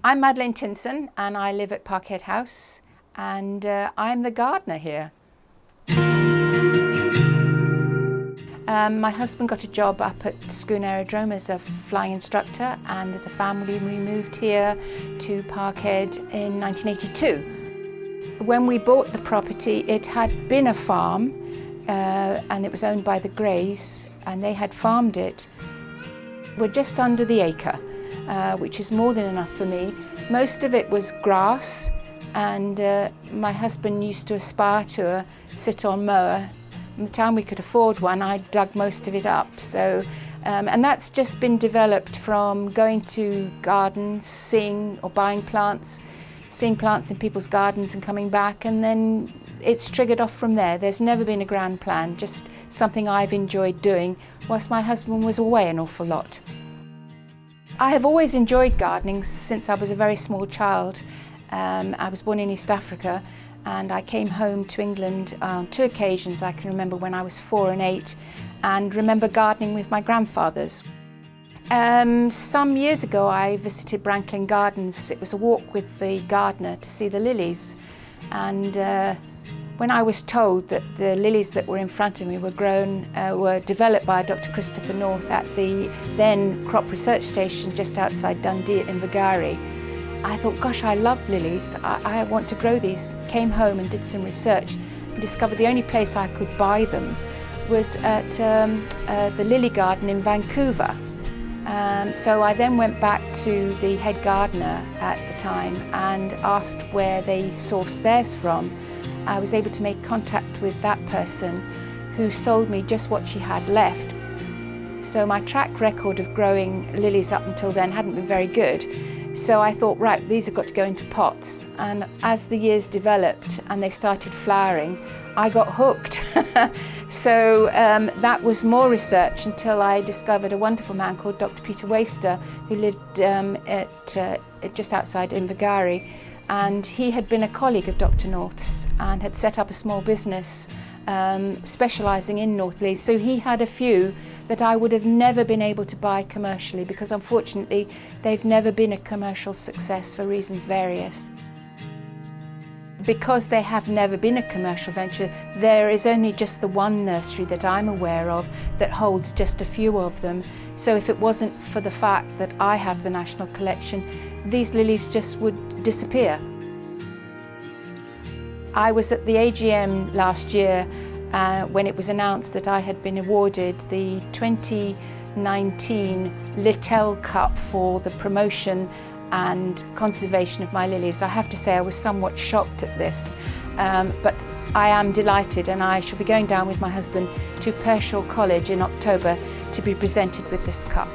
I'm Madeleine Tinson and I live at Parkhead House, and I'm the gardener here. My husband got a job up at Scone Aerodrome as a flying instructor, and as a family we moved here to Parkhead in 1982. When we bought the property, it had been a farm and it was owned by the Greys, and they had farmed it. We're just under the acre, which is more than enough for me. Most of it was grass, and my husband used to aspire to a sit-on mower. From the time we could afford one, I dug most of it up. So, and that's just been developed from going to gardens, seeing or buying plants, seeing plants in people's gardens and coming back, and then it's triggered off from there. There's never been a grand plan, just something I've enjoyed doing whilst my husband was away an awful lot. I have always enjoyed gardening since I was a very small child. I was born in East Africa, and I came home to England on 2 occasions. I can remember when I was 4 and 8, and remember gardening with my grandfathers. Some years ago I visited Branklin Gardens. It was a walk with the gardener to see the lilies, and when I was told that the lilies that were in front of me were developed by Dr. Christopher North at the then crop research station just outside Dundee at Invergary, I thought, gosh, I love lilies, I want to grow these. Came home and did some research and discovered the only place I could buy them was at the lily garden in Vancouver. So I then went back to the head gardener at the time and asked where they sourced theirs from. I was able to make contact with that person, who sold me just what she had left. So my track record of growing lilies up until then hadn't been very good. So I thought, right, these have got to go into pots. And as the years developed and they started flowering, I got hooked. So that was more research until I discovered a wonderful man called Dr. Peter Waster, who lived just outside Invergary. And he had been a colleague of Dr. North's and had set up a small business specialising in North lilies. So he had a few that I would have never been able to buy commercially, because unfortunately they've never been a commercial success for reasons various. Because they have never been a commercial venture, there is only just the one nursery that I'm aware of that holds just a few of them. So if it wasn't for the fact that I have the national collection, these lilies just would disappear. I was at the AGM last year when it was announced that I had been awarded the 2019 Littell Cup for the promotion and conservation of my lilies. I have to say I was somewhat shocked at this, but I am delighted, and I shall be going down with my husband to Pershore College in October to be presented with this cup.